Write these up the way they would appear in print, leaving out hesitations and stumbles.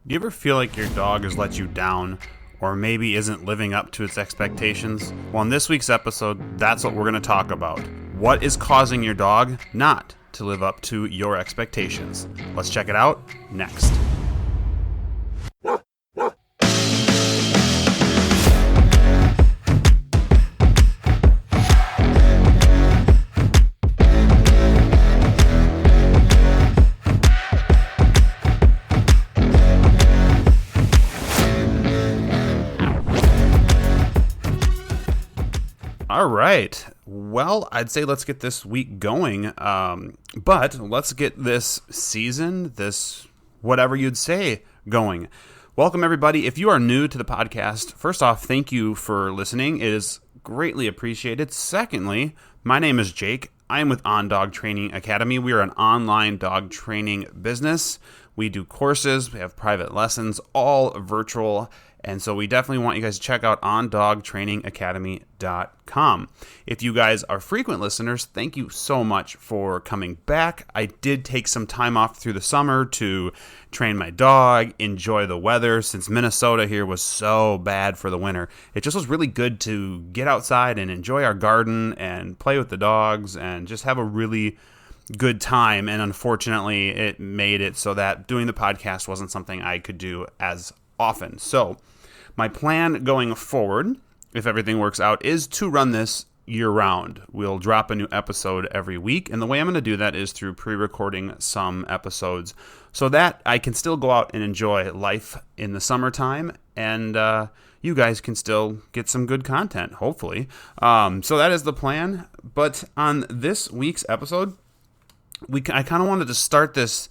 Do you ever feel like your dog has let you down or maybe isn't living up to its expectations? Well, in this week's episode, that's what we're going to talk about. What is causing your dog not to live up to your expectations? Let's check it out next. All right. Well, I'd say let's get this week going. But let's get this season, this whatever you'd say, going. Welcome, everybody. If you are new to the podcast, first off, thank you for listening. It is greatly appreciated. Secondly, my name is Jake. I am with OnDog Training Academy. We are an online dog training business. We do courses. We have private lessons, all virtual. And so we definitely want you guys to check out ondogtrainingacademy.com. If you guys are frequent listeners, thank you so much for coming back. I did take some time off through the summer to train my dog, enjoy the weather, since Minnesota here was so bad for the winter. It just was really good to get outside and enjoy our garden and play with the dogs and just have a really good time. And unfortunately, it made it so that doing the podcast wasn't something I could do as often. So my plan going forward, if everything works out, is to run this year-round. We'll drop a new episode every week, and the way I'm going to do that is through pre-recording some episodes so that I can still go out and enjoy life in the summertime, and you guys can still get some good content, hopefully. So that is the plan. But on this week's episode, I kind of wanted to start this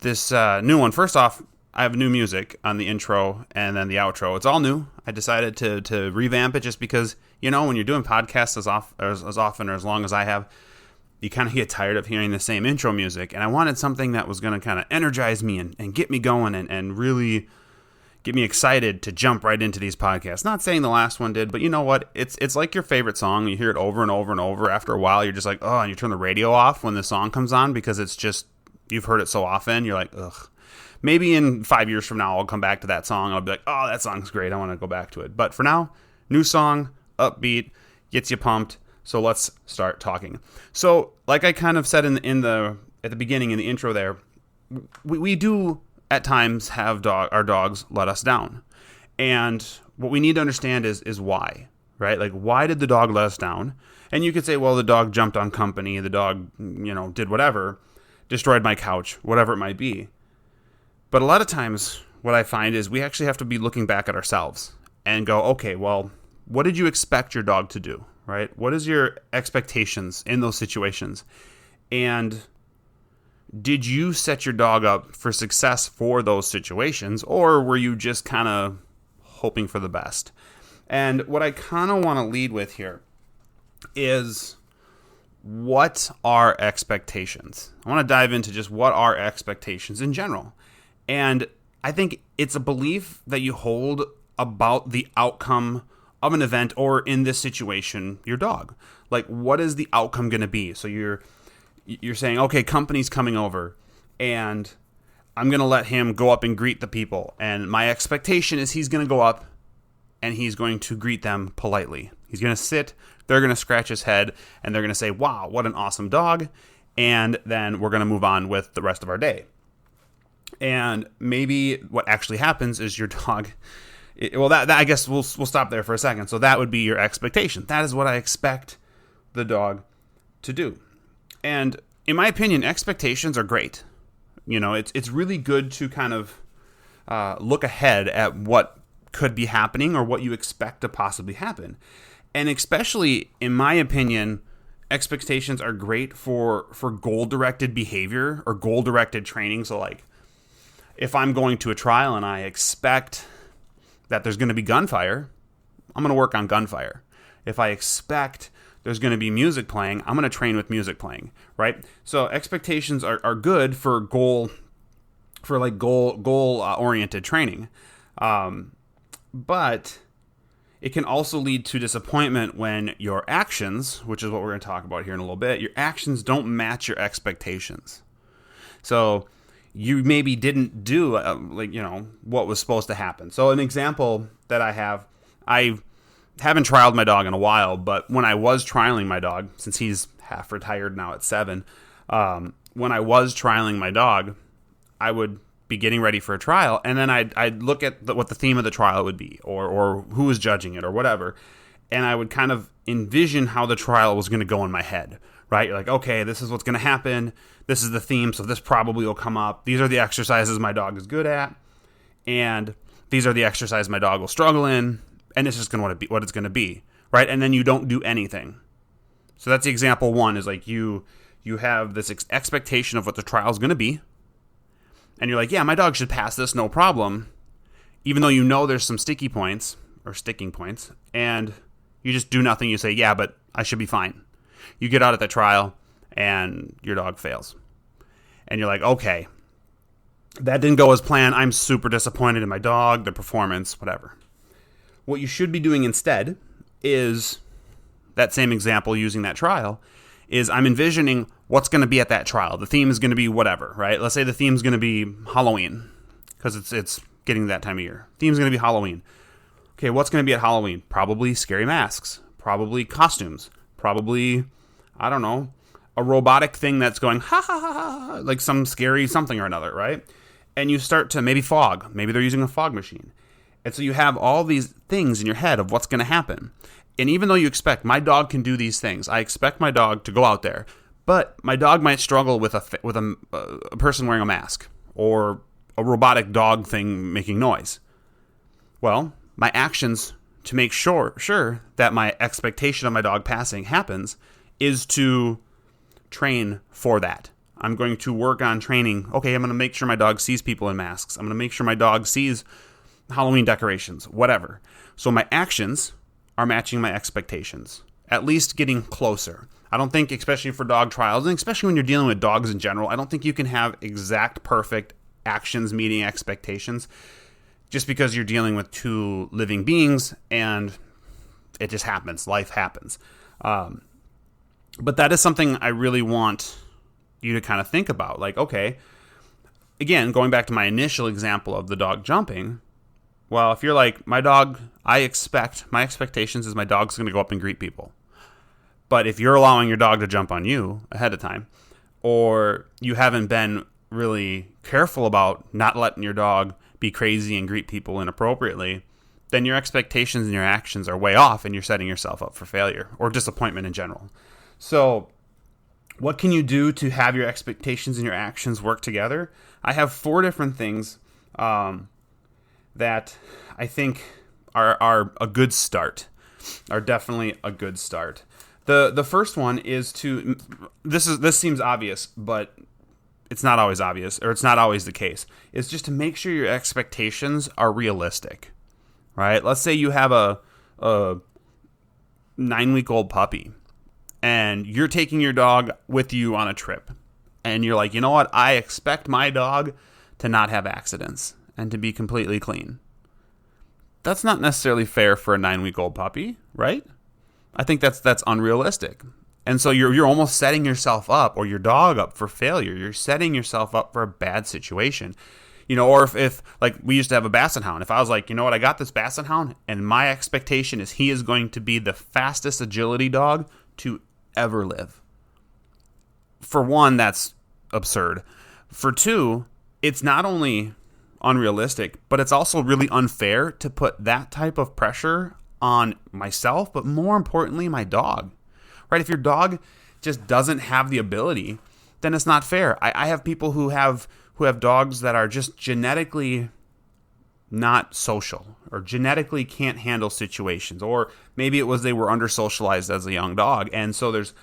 new one. First off, I have new music on the intro and then the outro. It's all new. I decided to revamp it just because, when you're doing podcasts as often or as long as I have, you kind of get tired of hearing the same intro music. And I wanted something that was going to kind of energize me and get me going and really get me excited to jump right into these podcasts. Not saying the last one did, but you know what? It's like your favorite song. You hear it over and over and over. After a while, you're just like, oh, and you turn the radio off when the song comes on because it's just, you've heard it so often. You're like, ugh. Maybe in 5 years from now, I'll come back to that song. And I'll be like, oh, that song's great. I want to go back to it. But for now, new song, upbeat, gets you pumped. So let's start talking. So like I kind of said at the beginning in the intro there, we do at times have our dogs let us down. And what we need to understand is why, right? Like, why did the dog let us down? And you could say, well, the dog jumped on company. The dog, did whatever, destroyed my couch, whatever it might be. But a lot of times what I find is we actually have to be looking back at ourselves and go, okay, well, what did you expect your dog to do, right? What is your expectations in those situations? And did you set your dog up for success for those situations, or were you just kind of hoping for the best? And what I kind of want to lead with here is, what are expectations? I want to dive into just what are expectations in general. And I think it's a belief that you hold about the outcome of an event, or in this situation, your dog. Like, what is the outcome going to be? So you're saying, okay, company's coming over, and I'm going to let him go up and greet the people. And my expectation is he's going to go up, and he's going to greet them politely. He's going to sit, they're going to scratch his head, and they're going to say, wow, what an awesome dog. And then we're going to move on with the rest of our day. And maybe what actually happens is your dog, that I guess we'll stop there for a second. So that would be your expectation. That is what I expect the dog to do. And in my opinion, expectations are great. It's really good to kind of look ahead at what could be happening or what you expect to possibly happen. And especially, in my opinion, expectations are great for goal-directed behavior or goal-directed training. So like, if I'm going to a trial and I expect that there's going to be gunfire, I'm going to work on gunfire. If I expect there's going to be music playing, I'm going to train with music playing, right? So expectations are good for goal oriented training. But it can also lead to disappointment when your actions, which is what we're going to talk about here in a little bit, your actions don't match your expectations. So you maybe didn't do what was supposed to happen. So an example that I haven't trialed my dog in a while, but when I was trialing my dog, since he's half retired now at 7, when I was trialing my dog, I would be getting ready for a trial, and then I'd look at what the theme of the trial would be, or who was judging it, or whatever, and I would kind of envision how the trial was going to go in my head, right? You're like, okay, this is what's going to happen. This is the theme, so this probably will come up. These are the exercises my dog is good at, and these are the exercises my dog will struggle in, and it's just going to be what it's going to be, right? And then you don't do anything. So that's the example one, is like you have this expectation of what the trial is going to be, and you're like, yeah, my dog should pass this, no problem, even though you know there's some sticky points or sticking points, and you just do nothing. You say, yeah, but I should be fine. You get out at the trial, and your dog fails. And you're like, okay, that didn't go as planned. I'm super disappointed in my dog, the performance, whatever. What you should be doing instead is that same example using that trial, is I'm envisioning what's going to be at that trial. The theme is going to be whatever, right? Let's say the theme is going to be Halloween, because it's getting that time of year. Theme's going to be Halloween. Okay, what's going to be at Halloween? Probably scary masks, probably costumes, probably, I don't know, a robotic thing that's going ha ha ha ha, like some scary something or another, right? And you start to maybe fog. Maybe they're using a fog machine. And so you have all these things in your head of what's going to happen. And even though you expect my dog can do these things, I expect my dog to go out there, but my dog might struggle with a person wearing a mask or a robotic dog thing making noise. Well, my actions to make sure that my expectation of my dog passing happens is to train for that. I'm going to work on training. Okay, I'm going to make sure my dog sees people in masks. I'm going to make sure my dog sees Halloween decorations, whatever. So my actions are matching my expectations, at least getting closer. I don't think, especially for dog trials, and especially when you're dealing with dogs in general, I don't think you can have exact perfect actions meeting expectations, just because you're dealing with two living beings and it just happens. Life happens. But that is something I really want you to kind of think about. Like, okay, again, going back to my initial example of the dog jumping, well, if you're like, my expectations is my dog's going to go up and greet people. But if you're allowing your dog to jump on you ahead of time, or you haven't been really careful about not letting your dog be crazy and greet people inappropriately, then your expectations and your actions are way off, and you're setting yourself up for failure or disappointment in general. So what can you do to have your expectations and your actions work together? I have 4 different things that I think are a good start, are definitely a good start. The first one is to, this seems obvious, but it's not always obvious, or it's not always the case. It's just to make sure your expectations are realistic, right? Let's say you have a 9-week-old puppy, and you're taking your dog with you on a trip, and you're like, you know what? I expect my dog to not have accidents and to be completely clean. That's not necessarily fair for a 9-week-old puppy, right? I think that's unrealistic. And so you're almost setting yourself up, or your dog up, for failure. You're setting yourself up for a bad situation. You know, or if like we used to have a Basset Hound. If I was like, you know what, I got this Basset Hound, and my expectation is he is going to be the fastest agility dog to ever live. For one, that's absurd. For two, it's not only unrealistic, but it's also really unfair to put that type of pressure on myself, but more importantly, my dog. Right? If your dog just doesn't have the ability, then it's not fair. I have people who have dogs that are just genetically not social, or genetically can't handle situations, or maybe it was they were under socialized as a young dog, and so there's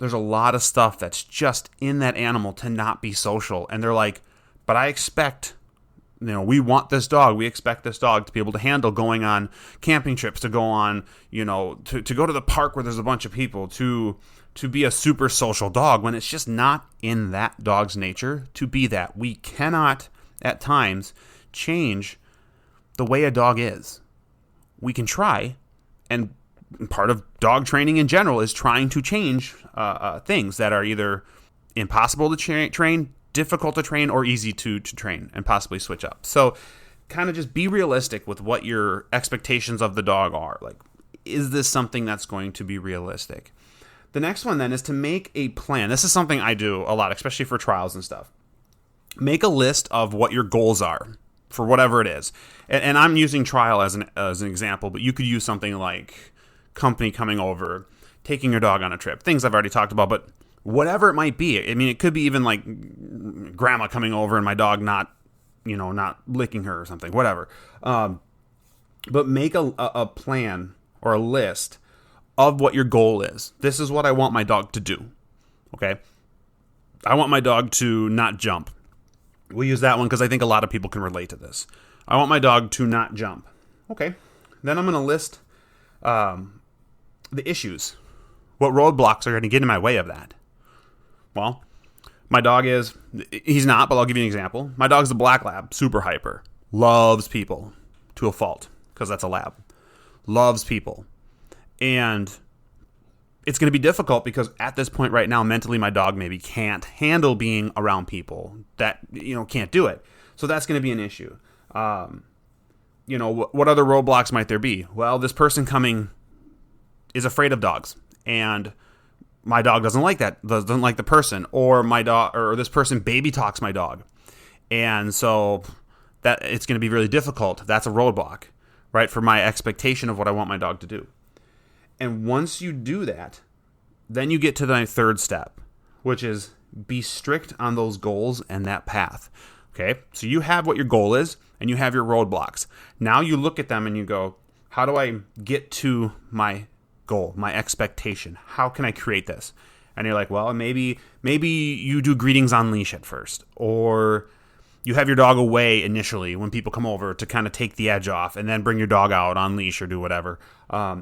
a lot of stuff that's just in that animal to not be social, and they're like, but I expect, you know, we want this dog. We expect this dog to be able to handle going on camping trips, to go on, you know, to go to the park where there's a bunch of people, to be a super social dog, when it's just not in that dog's nature to be that. We cannot, at times, change the way a dog is. We can try, and part of dog training in general is trying to change things that are either impossible to train difficult to train or easy to train and possibly switch up. So kind of just be realistic with what your expectations of the dog are. Like, is this something that's going to be realistic? The next one then is to make a plan. This is something I do a lot, especially for trials and stuff. Make a list of what your goals are for whatever it is. And I'm using trial as an example, but you could use something like company coming over, taking your dog on a trip, things I've already talked about, but whatever it might be. I mean, it could be even like grandma coming over and my dog not licking her or something, whatever. But make a plan or a list of what your goal is. This is what I want my dog to do. Okay? I want my dog to not jump. We'll use that one because I think a lot of people can relate to this. I want my dog to not jump. Okay. Then I'm going to list the issues. What roadblocks are going to get in my way of that? Well, my dog he's not, but I'll give you an example. My dog's a black lab, super hyper, loves people to a fault because that's a lab. Loves people. And it's going to be difficult because at this point right now, mentally, my dog maybe can't handle being around people that, can't do it. So that's going to be an issue. What other roadblocks might there be? Well, this person coming is afraid of dogs and my dog doesn't like that, doesn't like the person, or my dog, or this person baby talks my dog. And so that it's going to be really difficult. That's a roadblock, right? For my expectation of what I want my dog to do. And once you do that, then you get to the third step, which is be strict on those goals and that path. Okay. So you have what your goal is and you have your roadblocks. Now you look at them and you go, how do I get to my goal, my expectation? How can I create this? And you're like, well, maybe you do greetings on leash at first, or you have your dog away initially when people come over to kind of take the edge off, and then bring your dog out on leash or do whatever.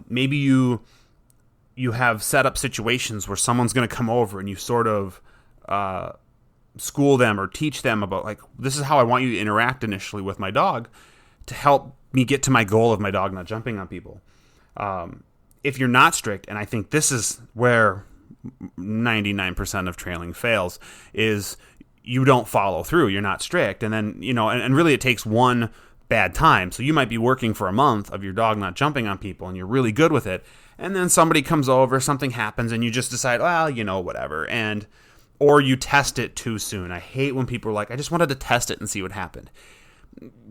Maybe you have set up situations where someone's going to come over and you sort of school them or teach them about, like, this is how I want you to interact initially with my dog to help me get to my goal of my dog not jumping on people. If you're not strict, and I think this is where 99% of trailing fails, is you don't follow through. You're not strict. And then, and really it takes one bad time. So you might be working for a month of your dog not jumping on people and you're really good with it. And then somebody comes over, something happens, and you just decide, well, whatever. Or you test it too soon. I hate when people are like, I just wanted to test it and see what happened.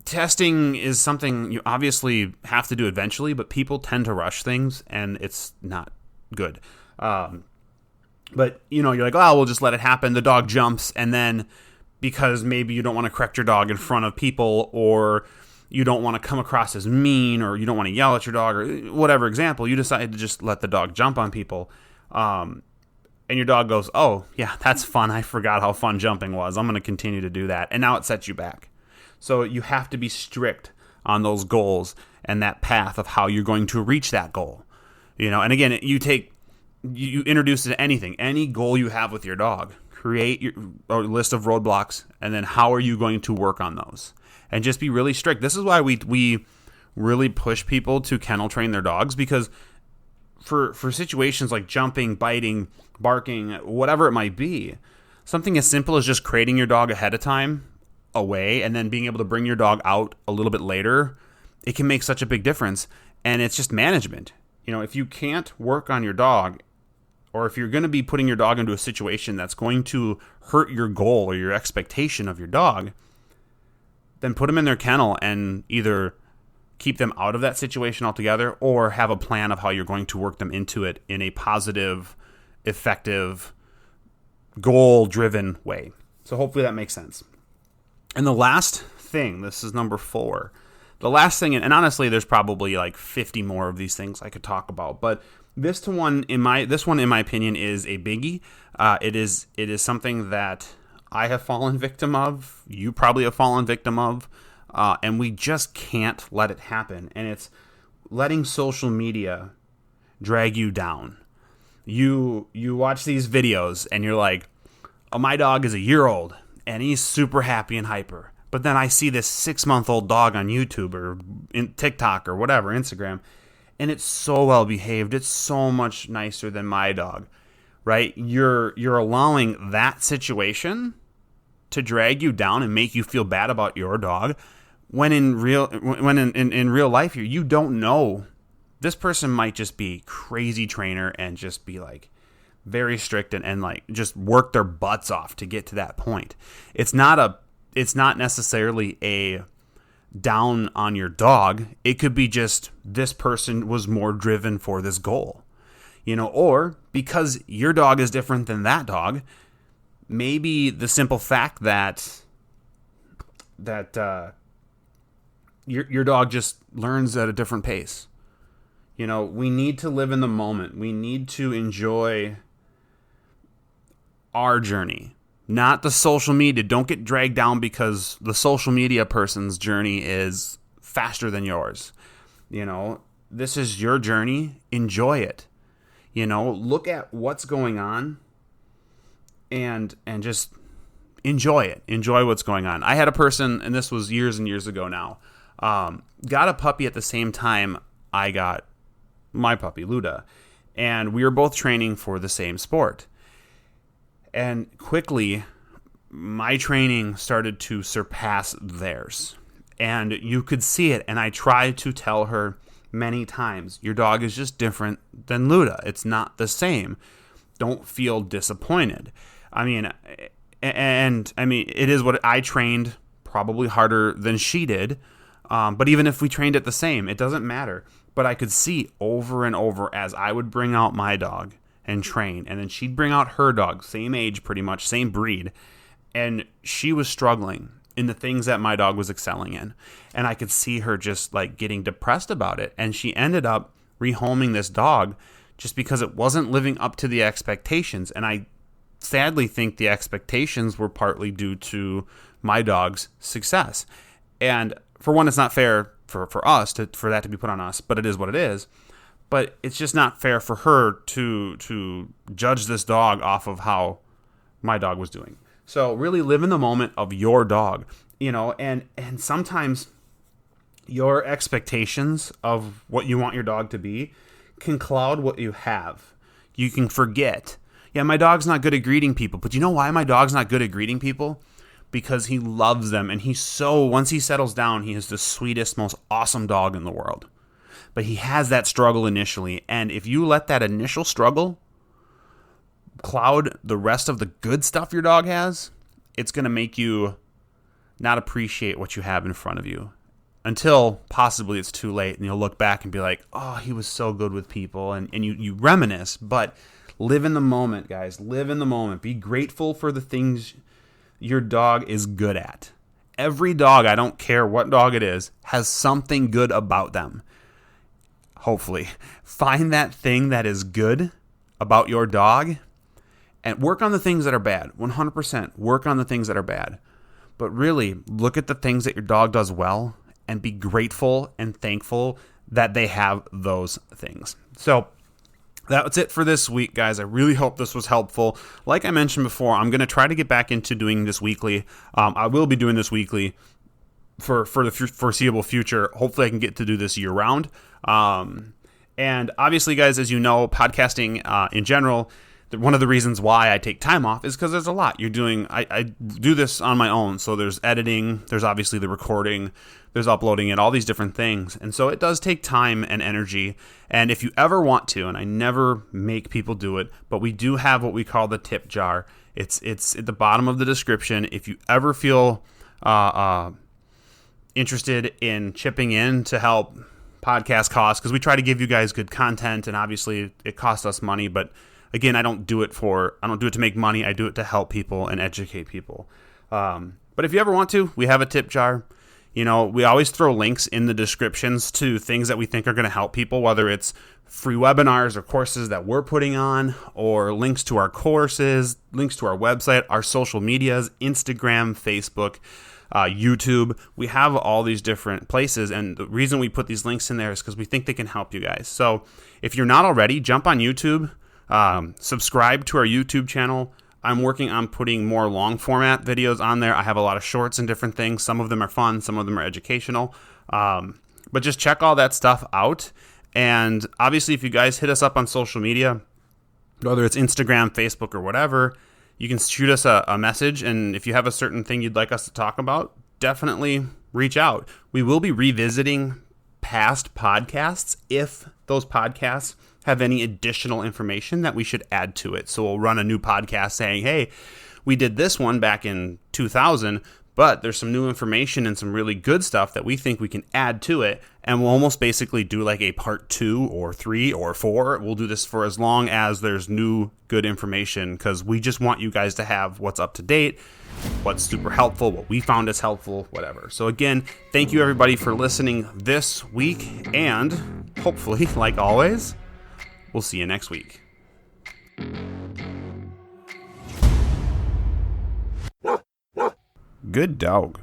Testing is something you obviously have to do eventually, but people tend to rush things and it's not good. But, you're like, oh, we'll just let it happen. The dog jumps, and then because maybe you don't want to correct your dog in front of people, or you don't want to come across as mean, or you don't want to yell at your dog, or whatever example, you decide to just let the dog jump on people. And your dog goes, oh, yeah, that's fun. I forgot how fun jumping was. I'm going to continue to do that. And now it sets you back. So you have to be strict on those goals and that path of how you're going to reach that goal. And again, you introduce it to anything, any goal you have with your dog. Create a list of roadblocks, and then how are you going to work on those? And just be really strict. This is why we really push people to kennel train their dogs, because for situations like jumping, biting, barking, whatever it might be, something as simple as just creating your dog ahead of time away and then being able to bring your dog out a little bit later, it can make such a big difference. And it's just management. If you can't work on your dog, or if you're going to be putting your dog into a situation that's going to hurt your goal or your expectation of your dog, then put them in their kennel and either keep them out of that situation altogether, or have a plan of how you're going to work them into it in a positive, effective, goal-driven way. So hopefully that makes sense. And the last thing, this is number 4. The last thing, and honestly, there's probably like 50 more of these things I could talk about, but this one, in my opinion, is a biggie. It is something that I have fallen victim of. You probably have fallen victim of, and we just can't let it happen. And it's letting social media drag you down. You watch these videos and you're like, oh, my dog is a year old and he's super happy and hyper. But then I see this 6-month-old dog on YouTube or in TikTok or whatever, Instagram, and it's so well behaved. It's so much nicer than my dog, right? You're allowing that situation to drag you down and make you feel bad about your dog, when in real life here, you don't know. This person might just be crazy trainer and just be like very strict and like just work their butts off to get to that point. It's not necessarily a down on your dog. It could be just this person was more driven for this goal, or because your dog is different than that dog. Maybe the simple fact that your dog just learns at a different pace. We need to live in the moment. We need to enjoy our journey, not the social media. Don't get dragged down because the social media person's journey is faster than yours. This is your journey. Enjoy it. Look at what's going on and just enjoy it. Enjoy what's going on. I had a person, and this was years and years ago now, got a puppy at the same time I got my puppy, Luda, and we were both training for the same sport. And quickly, my training started to surpass theirs. And you could see it, and I tried to tell her many times, your dog is just different than Luda. It's not the same. Don't feel disappointed. It is what I trained probably harder than she did. But even if we trained it the same, it doesn't matter. But I could see over and over as I would bring out my dog and train, and then she'd bring out her dog, same age pretty much, same breed, and she was struggling in the things that my dog was excelling in. And I could see her just like getting depressed about it. And she ended up rehoming this dog just because it wasn't living up to the expectations. And I sadly think the expectations were partly due to my dog's success. And for one, it's not fair for us for that to be put on us, but it is what it is. But it's just not fair for her to judge this dog off of how my dog was doing. So really live in the moment of your dog, and sometimes your expectations of what you want your dog to be can cloud what you have. You can forget. Yeah, my dog's not good at greeting people, but you know why my dog's not good at greeting people? Because he loves them, and once he settles down, he is the sweetest, most awesome dog in the world. But he has that struggle initially, and if you let that initial struggle cloud the rest of the good stuff your dog has, it's going to make you not appreciate what you have in front of you until possibly it's too late, and you'll look back and be like, oh, he was so good with people, and you reminisce. But live in the moment, guys. Live in the moment. Be grateful for the things your dog is good at. Every dog, I don't care what dog it is, has something good about them. Hopefully. Find that thing that is good about your dog and work on the things that are bad. 100% work on the things that are bad. But really, look at the things that your dog does well and be grateful and thankful that they have those things. So that's it for this week, guys. I really hope this was helpful. Like I mentioned before, I'm going to try to get back into doing this weekly. I will be doing this weekly for the foreseeable future. Hopefully I can get to do this year round. And obviously, guys, as you know, podcasting in general, one of the reasons why I take time off is because there's a lot. I do this on my own. So there's editing, there's obviously the recording, there's uploading it, all these different things. And so it does take time and energy. And if you ever want to, and I never make people do it, but we do have what we call the tip jar. It's at the bottom of the description. If you ever feel interested in chipping in to help podcast costs, because we try to give you guys good content, and obviously it costs us money, but again, I don't do it to make money. I do it to help people and educate people. But if you ever want to, we have a tip jar. We always throw links in the descriptions to things that we think are going to help people, whether it's free webinars or courses that we're putting on, or links to our courses, links to our website, our social medias, Instagram, Facebook, YouTube. We have all these different places, and the reason we put these links in there is because we think they can help you guys. So if you're not already, jump on YouTube, subscribe to our YouTube channel. I'm working on putting more long format videos on there. I have a lot of shorts and different things. Some of them are fun, some of them are educational. But just check all that stuff out. And obviously, if you guys hit us up on social media, whether it's Instagram, Facebook, or whatever, you can shoot us a message, and if you have a certain thing you'd like us to talk about, definitely reach out. We will be revisiting past podcasts if those podcasts have any additional information that we should add to it. So we'll run a new podcast saying, hey, we did this one back in 2000, but there's some new information and some really good stuff that we think we can add to it. And we'll almost basically do like a part 2 or 3 or 4. We'll do this for as long as there's new good information, because we just want you guys to have what's up to date, what's super helpful, what we found is helpful, whatever. So again, thank you everybody for listening this week. And hopefully, like always, we'll see you next week. Good dog.